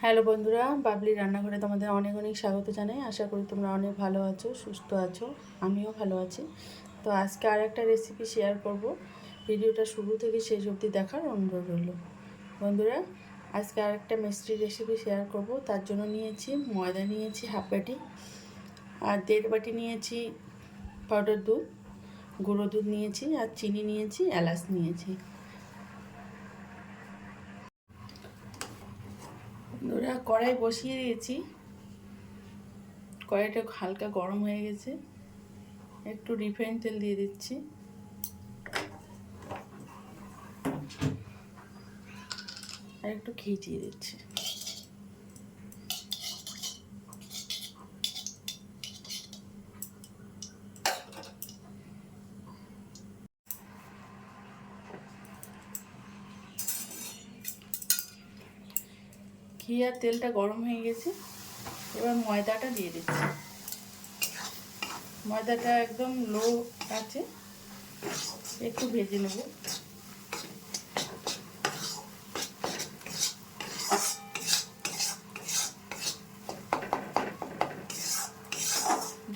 Hello বন্ধুরা, বাবলি রান্নাঘরে তোমাদের অনেক অনেক স্বাগত জানাই। আশা করি তোমরা অনেক ভালো আছো, সুস্থ আছো। আমিও ভালো আছি। তো আজকে আর একটা রেসিপি শেয়ার করব। ভিডিওটা শুরু থেকে শেষ অবধি দেখার অনুরোধ রইল। বন্ধুরা, আজকে আর একটা মিষ্টি রেসিপি শেয়ার করব। তার জন্য নিয়েছি ময়দা, নিয়েছি হাফ বাটি, আর 1.5 বাটি নিয়েছি পাউডার দুধ, গুঁড়ো দুধ নিয়েছি, আর চিনি নিয়েছি, এলাচ নিয়েছি। বন্ধুরা, কড়াই বসিয়ে দিয়েছি। কড়াইটা হালকা গরম হয়ে গেছে। একটু রিফাইন তেল দিয়ে দিচ্ছি। আর একটু ঘি দিয়ে দিচ্ছি। ঘি আর তেলটা গরম হয়ে গেছে। এবার ময়দাটা দিয়ে দিচ্ছি। ময়দাটা একদম লো আছে, একটু ভেজে নেব।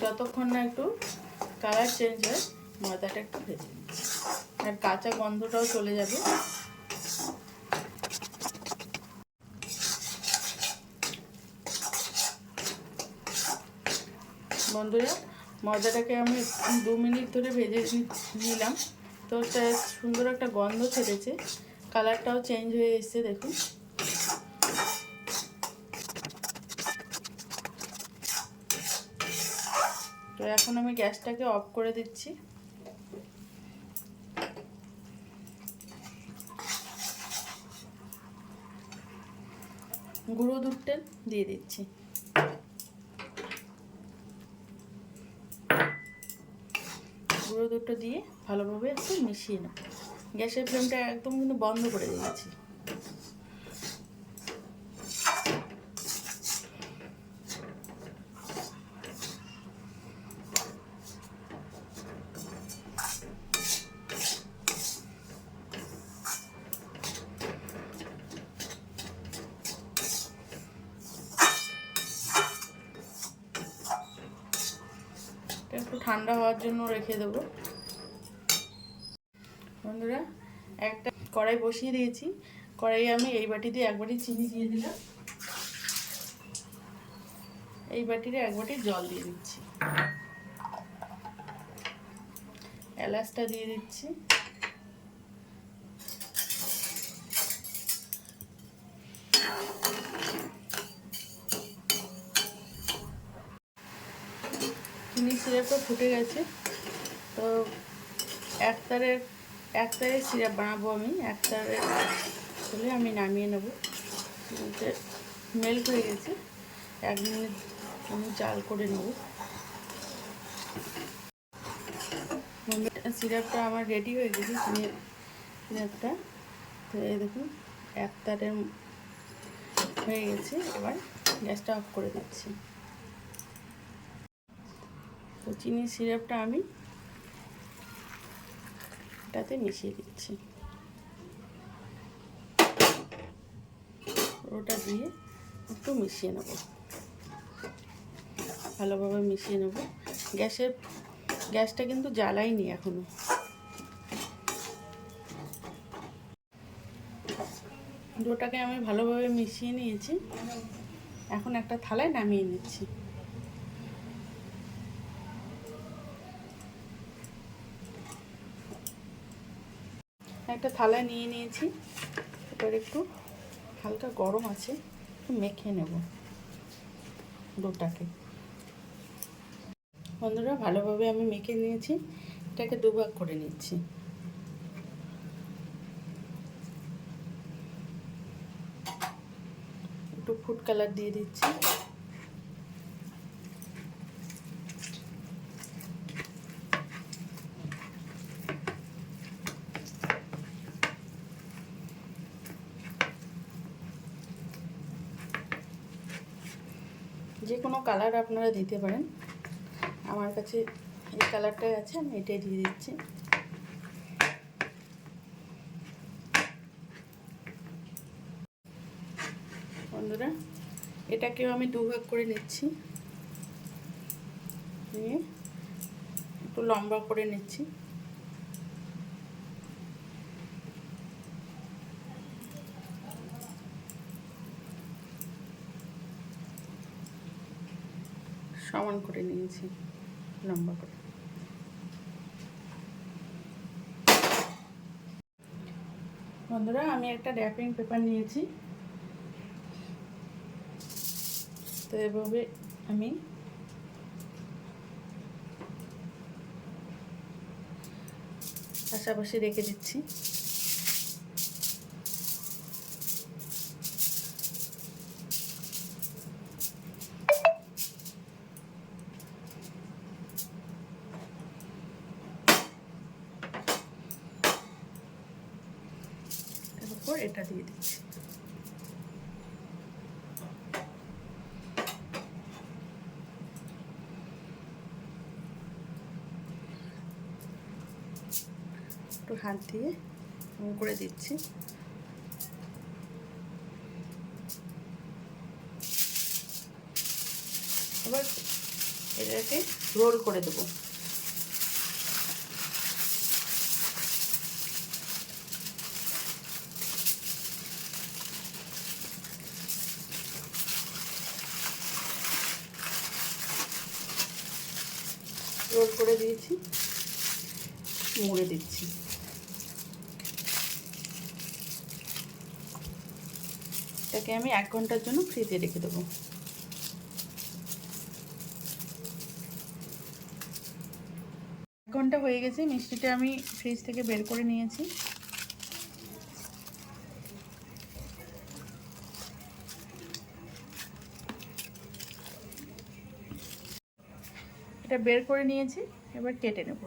যতক্ষণ না একটু কালার চেঞ্জ হয়, ময়দাটা একটু ভেজে নিচ্ছি। আর কাঁচা গন্ধটাও চলে যাবে। বন্ধুরা, ময়দাটাকে আমি 2 মিনিট ধরে ভেজে নিলাম। তো একটা সুন্দর একটা গন্ধ ছেড়েছে, কালারটাও চেঞ্জ হয়ে এসছে, দেখুন। তো এখন আমি গ্যাসটাকে অফ করে দিচ্ছি। গুঁড়ো দুধটা দিয়ে দিচ্ছি। গুঁড়ো দুধটা দিয়ে ভালোভাবে একটু মিশিয়ে নেব। গ্যাসের ফ্লেমটা একদম কিন্তু বন্ধ করে দিয়েছি। একটু ঠান্ডা হওয়ার জন্য রেখে দেবো। বন্ধুরা, একটা কড়াই বসিয়ে দিয়েছি। কড়াইয়ে আমি এই বাটি দিয়ে 1 বাটি চিনি দিয়ে দিলাম। এই বাটিরে 1 বাটি জল দিয়ে দিচ্ছি। এলাচটা দিয়ে দিচ্ছি। চিনি সিরাপটা ফুটে গেছে। তো এক তারের সিরাপ বানাবো আমি। এক তারের হলে আমি নামিয়ে নেব। মেল্ট হয়ে গেছে। 1 মিনিট আমি জাল করে নেব। সিরাপটা আমার রেডি হয়ে গেছে, চিনির সিরাপটা। তো এই দেখুন, 1 তারের হয়ে গেছে। এবার গ্যাসটা অফ করে দিচ্ছি। তো চিনির সিরাপটা আমি এটাতে মিশিয়ে দিচ্ছি। ওটা দিয়ে একটু মিশিয়ে নেব, ভালোভাবে মিশিয়ে নেব। গ্যাসটা কিন্তু জ্বালাইনি এখনো। ডোটাকে আমি ভালোভাবে মিশিয়ে নিয়েছি। এখন একটা থালায় নামিয়ে নিচ্ছি। একটা থালায় নিয়ে নিয়েছি। এবার একটু হালকা গরম আছে, একটু মেখে নেব ডোটাকে। বন্ধুরা, ভালোভাবে আমি মেখে নিয়েছি। এটাকে 2 ভাগ করে নিচ্ছি। একটু ফুড কালার দিয়ে দিচ্ছি। যে কোনো কালার আপনারা দিতে পারেন। আমার কাছে এই কালারটাই আছে, আমি এটাই দিয়ে দিচ্ছি। বন্ধুরা এটাকেও আমি দুভাগ করে নিচ্ছি, নিয়ে একটু লম্বা করে নিচ্ছি। সমান করে নিয়েছি লম্বা করে। বন্ধুরা আমি একটা র্যাপিং পেপার নিয়েছি, তো এভাবে আমি পাশাপাশি রেখে দিচ্ছি। এরপর এটা দিয়ে দিচ্ছি। একটু হাত দিয়ে করে দিচ্ছি। আবার এটাকে রোল করে দেবো। রোল করে দিয়েছি, মুড়ে দিচ্ছি। এটাকে আমি 1 ঘন্টার জন্য ফ্রিজে রেখে দেবো। 1 ঘন্টা হয়ে গেছে, মিষ্টিটা আমি ফ্রিজ থেকে বের করে নিয়েছি। এটা বের করে নিয়েছি, এবার কেটে নেব।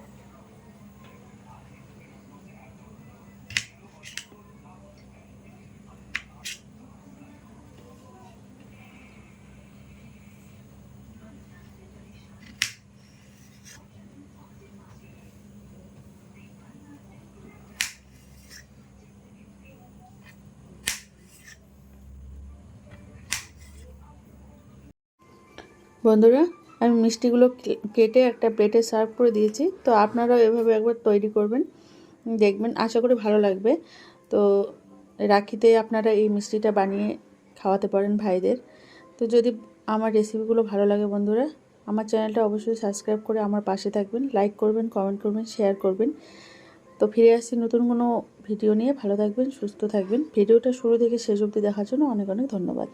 বন্ধুরা আমি মিষ্টিগুলো কেটে একটা প্লেটে সার্ভ করে দিয়েছি। তো আপনারাও এভাবে একবার তৈরি করবেন, দেখবেন আশা করি ভালো লাগবে। তো রাখিতে আপনারা এই মিষ্টিটা বানিয়ে খাওয়াতে পারেন ভাইদের। তো যদি আমার রেসিপিগুলো ভালো লাগে বন্ধুরা, আমার চ্যানেলটা অবশ্যই সাবস্ক্রাইব করে আমার পাশে থাকবেন, লাইক করবেন, কমেন্ট করবেন, শেয়ার করবেন। তো ফিরে আসছি নতুন কোনো ভিডিও নিয়ে। ভালো থাকবেন, সুস্থ থাকবেন। ভিডিওটা শুরু থেকে শেষ অবধি দেখার জন্য অনেক অনেক ধন্যবাদ।